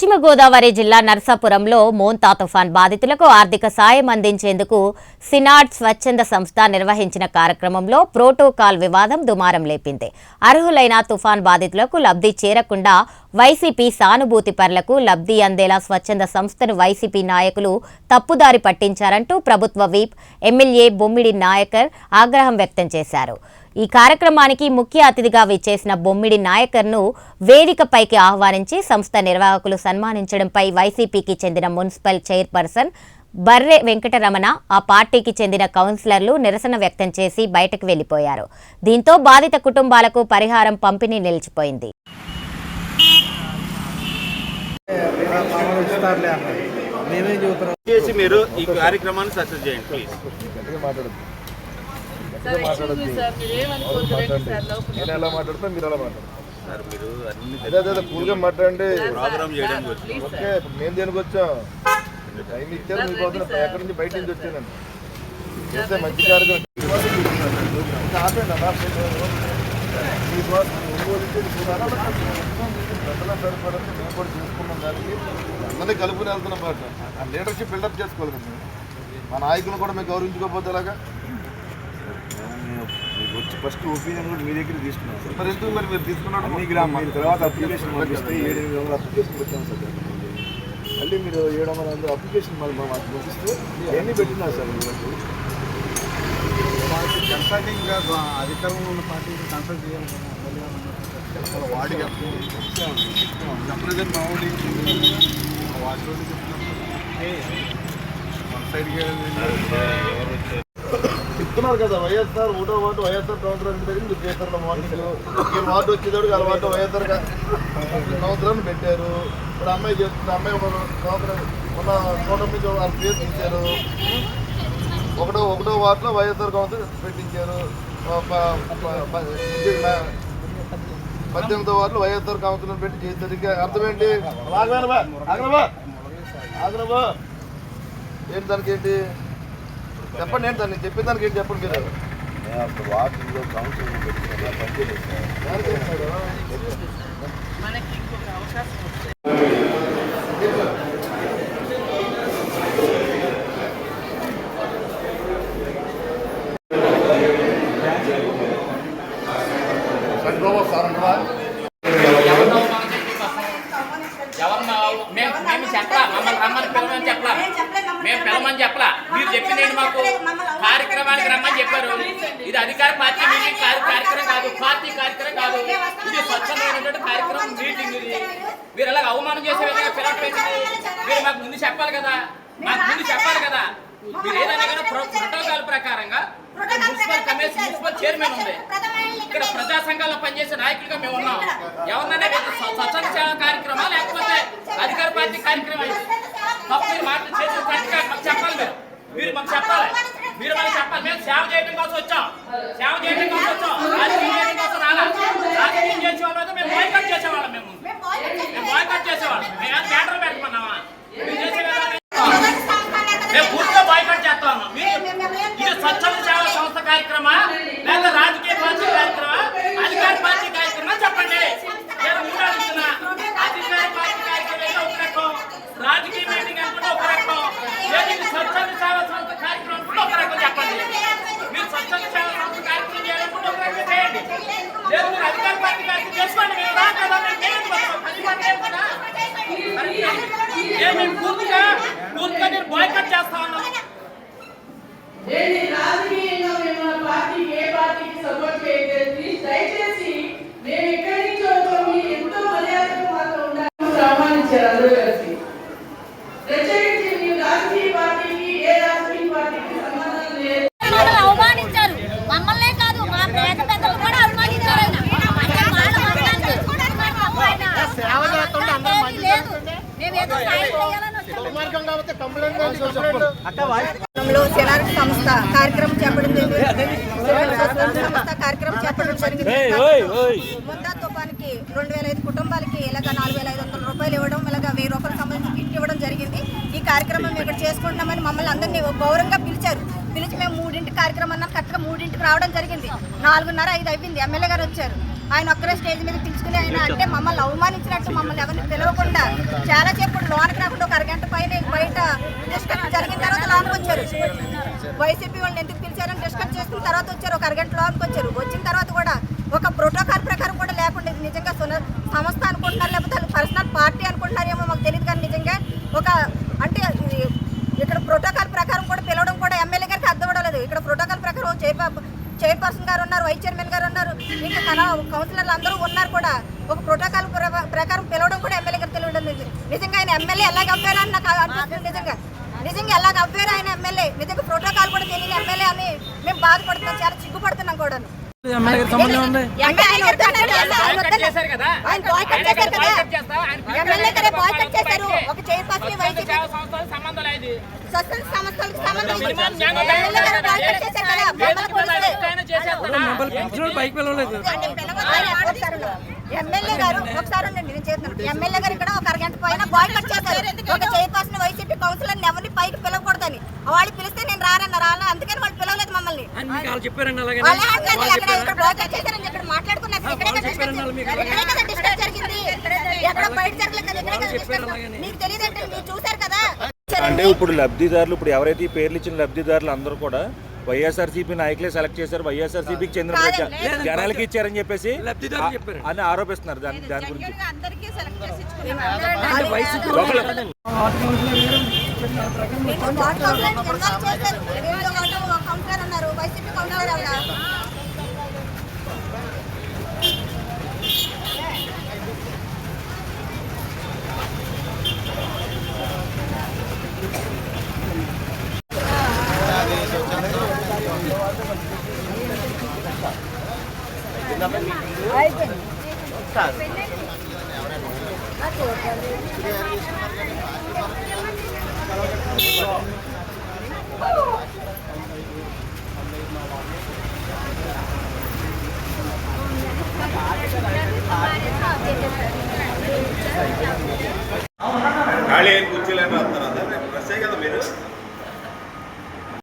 పశ్చిమ గోదావరి జిల్లా నర్సాపురంలో మోంతా తుఫాన్ బాధితులకు ఆర్థిక సాయం అందించేందుకు సినాడ్ స్వచ్ఛంద సంస్థ నిర్వహించిన కార్యక్రమంలో ప్రోటోకాల్ వివాదం దుమారం లేపింది. అర్హులైన తుఫాన్ బాధితులకు లబ్ధి చేరకుండా వైసీపీ సానుభూతి పరులకు లబ్ధి అందేలా స్వచ్ఛంద సంస్థను వైసీపీ నాయకులు తప్పుదారి పట్టించారంటూ ప్రభుత్వ వీప్ ఎమ్మెల్యే బొమ్మిడి నాయకర్ ఆగ్రహం వ్యక్తం చేశారు. ఈ కార్యక్రమానికి ముఖ్య అతిథిగా విచ్చేసిన బొమ్మిడి నాయకర్ను వేదికపైకి ఆహ్వానించి సంస్థ నిర్వాహకులు సన్మానించడంపై వైసీపీకి చెందిన మున్సిపల్ చైర్పర్సన్ బర్రె వెంకటరమణ, ఆ పార్టీకి చెందిన కౌన్సిలర్లు నిరసన వ్యక్తం చేసి బయటకు వెళ్లిపోయారు. దీంతో బాధిత కుటుంబాలకు పరిహారం పంపిణీ నిలిచిపోయింది. మీరు ఈ కార్యక్రమాన్ని సక్సెస్ చేయండి ప్లీజ్. నేను ఎలా మాట్లాడతా మీరు ఎలా మాట్లాడతారు సార్? మీరు అదే కూల్గా మాట్లాడండి. ప్రోగ్రామ్ చేయడానికి ఓకే, ఇప్పుడు మేము దేనికి వచ్చాం? టైం ఇచ్చారు మీకోసం. ఎక్కడి నుంచి బయట నుంచి వచ్చాను చేస్తే మంచి కార్యక్రమం మేము కూడా చూసుకున్నాం. దానికి అందరినీ కలుపుని వెళ్తున్న పాట ఆ లీడర్షిప్ బిల్డప్ చేసుకోవాలి కదా. మా నాయకులు కూడా మేము గౌరవించుకోకపోతే ఎలాగా? మీకు వచ్చి ఫస్ట్ ఒపీనియన్ కూడా మీ దగ్గర తీసుకున్నాం సార్. మరి ఎందుకు మరి మీరు తీసుకున్నాడు? మీ గ్రామం తర్వాత అప్లికేషన్ పంపిస్తే 700 అప్లికేషన్ పెట్టాను సార్. మళ్ళీ మీరు 700 అప్లికేషన్ మళ్ళీ మాకు పంపిస్తే అవన్నీ పెట్టినారు సార్. మాకు కన్సల్టింగ్గా అధికారంలో ఉన్న పార్టీకి కన్సల్ట్ చేయాలి కదా. వాడికి చెప్పలేదు మామూలు వాటిలో మన సైడ్కి చెప్తున్నారు కదా. వైఎస్ఆర్ ఒకటో వార్డు వైఎస్ఆర్ సంవత్సరానికి పెరిగి మీరు చేస్తారు. మార్నింగ్ ఈ వార్డు వచ్చేటప్పుడు ఆ వార్డు వైఎస్ఆర్ సంవత్సరాన్ని పెట్టారు. ఇప్పుడు అమ్మాయి చేస్తుంది. అమ్మాయి ఒక సంవత్సరం ఉన్న నుంచి వాళ్ళు పేరు తీశారు. ఒకటో వార్డులో వైఎస్ఆర్ సంవత్సరం పెట్టించారు. 18వ వార్డులో వైఎస్ఆర్ సంవత్సరం పెట్టి చేశారు. ఇంకా అర్థం ఏంటి? ఆగ్రబా ఏంటి దానికి? ఏంటి చెప్పండి. ఏంటి దాన్ని చెప్పిన దానికి ఏంటి చెప్పండి. మీరు అప్పుడు వార్డులో కౌన్సిల్ పెట్టిన పనిచేయలేదు సార్. మేము చెప్పలా, మమ్మల్ని రమ్మని పిలవని చెప్పలా, మేము పిలవమని చెప్పలా. మీరు చెప్పింది మాకు కార్యక్రమానికి రమ్మని చెప్పారు. ఇది అధికార పార్టీ మీటింగ్ కార్యక్రమం కాదు, పార్టీ కార్యక్రమం కాదు. ఇది స్వచ్ఛమైనటువంటి కార్యక్రమం మీటింగ్. ఇది మీరు అలాగ అవమానం చేసే విధంగా పిలవట్లేదు. మీరు మాకు ముందు చెప్పాలి కదా. మీరు ఏదైనా కానీ ప్రోటోకాల్ ప్రకారంగా మున్సిపల్ చైర్మన్ ఉంది. ఇక్కడ ప్రజా సంఘాల్లో పనిచేసే నాయకులుగా మేము ఉన్నాం. ఎవరినైనా స్వచ్ఛంద సేవా కార్యక్రమా లేకపోతే అధికార పార్టీ కార్యక్రమం తప్పు మాటలు చేసే మాకు చెప్పాలి. మీరు మాకు చెప్పాలి. మేము సేవ చేయడం కోసం వచ్చాం. రాజకీయం చేయడం కోసం రాలా. రాజకీయం చేసేవాళ్ళం అయితే మేము బాయ్కాట్ చేసేవాళ్ళం. మేము బాయ్కాట్ చేసేవాళ్ళం. మేము థియేటర్ పెట్టుకున్నామా? మీరు చేసే మేము పూర్తిగా బాయ్కాట్ చేస్తాము. ఇది స్వచ్ఛంద సేవా సంస్థ కార్యక్రమా లేదా రాజకీయ పార్టీ కార్యక్రమా, అధికార పార్టీ కార్యక్రమా చెప్పండి. నేను ముందు అడుగుతున్నా. అధికార పార్టీ కార్యక్రమం అయితే ఒక రకం, రాజకీయ మీటింగ్ అనుకుంటే ఒక రకం, ఇది స్వచ్ఛంద సేవా సంస్థ కార్యక్రమం అనుకుంటే ఒక రకం చెప్పండి. మీరు స్వచ్ఛంద సేవా సంస్థ కార్యక్రమం చేయాలనుకుంటే ఒక రకం చేయండి. లేదు మీరు అధికార పార్టీ కార్యక్రమం చేసుకోండి. మేము రా కదా, మేము పూర్తిగా నేను బాయ్కాట్ చేస్తా ఉన్నాం. రాజకీయంగా మేము పార్టీకి ఏ పార్టీకి సపోర్ట్ చేయలేదు. దయచేసి మేము ఎక్కడి నుంచి వచ్చాము ఎంతో మర్యాదగా మాకు ఉండాలని ఆహ్వానించారు అందరూ కలిసి. ప్రత్యేకించి మేము రాజకీయ పార్టీకి ఏ రాజకీయ పార్టీకి సంబంధం లేదు. అవమానించారు. మమ్మల్నే కాదు, మా పేద పెద్దలు కూడా అవమానించారు. సినాడ్ సంస్థ కార్యక్రమం చెప్పడం జరిగింది. ముందా తుఫానికి 2005 కుటుంబాలకి ఇలాగ 4500 రూపాయలు ఇవ్వడం, ఇలాగ 1000 రూపాయలకు సంబంధించి కిట్ ఇవ్వడం జరిగింది. ఈ కార్యక్రమం మేము ఇక్కడ చేసుకుంటున్నామని మమ్మల్ని అందరినీ గౌరవంగా పిలిచారు. పిలిచి మేము 3ంటికి కార్యక్రమం అన్నాం. కరెక్ట్గా 3ంటికి రావడం జరిగింది. 4:30, 5 అయిపోయింది. ఎమ్మెల్యే గారు వచ్చారు. ఆయన ఒక్కరే స్టేజ్ మీద పిలుచుకుని ఆయన అంటే మమ్మల్ని అవమానించినట్టు, మమ్మల్ని ఎవరిని పిలవకుండా చాలా అరగంట పైన బయట డిస్కషన్ జరిగిన తర్వాత లోపలికి వచ్చారు. వైసీపీ వాళ్ళని ఎందుకు పిలిచారని డిస్కస్ చేసుకున్న తర్వాత వచ్చారు. ఒక అరగంట లోపలికి వచ్చారు. వచ్చిన తర్వాత కూడా ఒక ప్రోటోకాల్ ప్రకారం కూడా లేకుండా నిజంగా సంస్థ అనుకుంటున్నారు, లేకపోతే పర్సనల్ పార్టీ అనుకుంటున్నారేమో మాకు తెలియదు. కానీ నిజంగా ఒక అంటే ఇక్కడ ప్రోటోకాల్ ప్రకారం కూడా పిలవడం కూడా ఎమ్మెల్యే గారికి అర్థం అవ్వలేదు. ఇక్కడ ప్రోటోకాల్ ప్రకారం చైర్పర్సన్ గారు ఉన్నారు, వైస్ చైర్మన్ గారు ఉన్నారు, ఇంకా కౌన్సిలర్లు అందరూ ఉన్నారు కూడా. ఒక ప్రోటోకాల్ ప్రకారం పిలవడం కూడా ఎమ్మెల్యే గారు తెలియడం. నిజంగా ఆయన ఎమ్మెల్యే ఎలాగ అవ్వారా అని నాకు అనిపిస్తుంది. నిజంగా ఎలాగ అవ్వారా ఆయన ఎమ్మెల్యే? నిజంగా ప్రోటోకాల్ కూడా తెలియని ఎమ్మెల్యే అని మేము బాధపడుతున్నాం, చాలా సిగ్గుపడుతున్నాం కూడా. బాయ్కట్ చేశారు కదా, ఒక చైర్పర్సన్ వైసీపీ సంబంధం లేదు. సంస్థలకు ఎమ్మెల్యే గారు ఒకసారి ఎమ్మెల్యే గారు ఇక్కడ ఒక అరగంట పైన బాయ్కట్ చేశారు. ఒక చైర్పర్సన్ వైసీపీ కౌన్సిలర్ ఎవరిని పైకి పిలవకూడదని. వాళ్ళు పిలిస్తే నేను రాను, అందుకని వాళ్ళు పిలవలేదు మమ్మల్ని. ఇక్కడ మాట్లాడుకున్నారు, డిస్కస్ జరిగింది, ఎక్కడ బయట జరగలేదు. మీకు తెలియదంటే మీరు చూసారు కదా. అంటే ఇప్పుడు లబ్ధిదారులు, ఇప్పుడు ఎవరైతే ఈ పేర్లు ఇచ్చిన లబ్ధిదారులు అందరూ కూడా వైఎస్ఆర్సీపీ నాయకులే సెలెక్ట్ చేశారు, వైఎస్ఆర్సీపీకి చెందిన జనాలకి ఇచ్చారని చెప్పేసి అని ఆరోపిస్తున్నారు. దాని గురించి ఖాళీ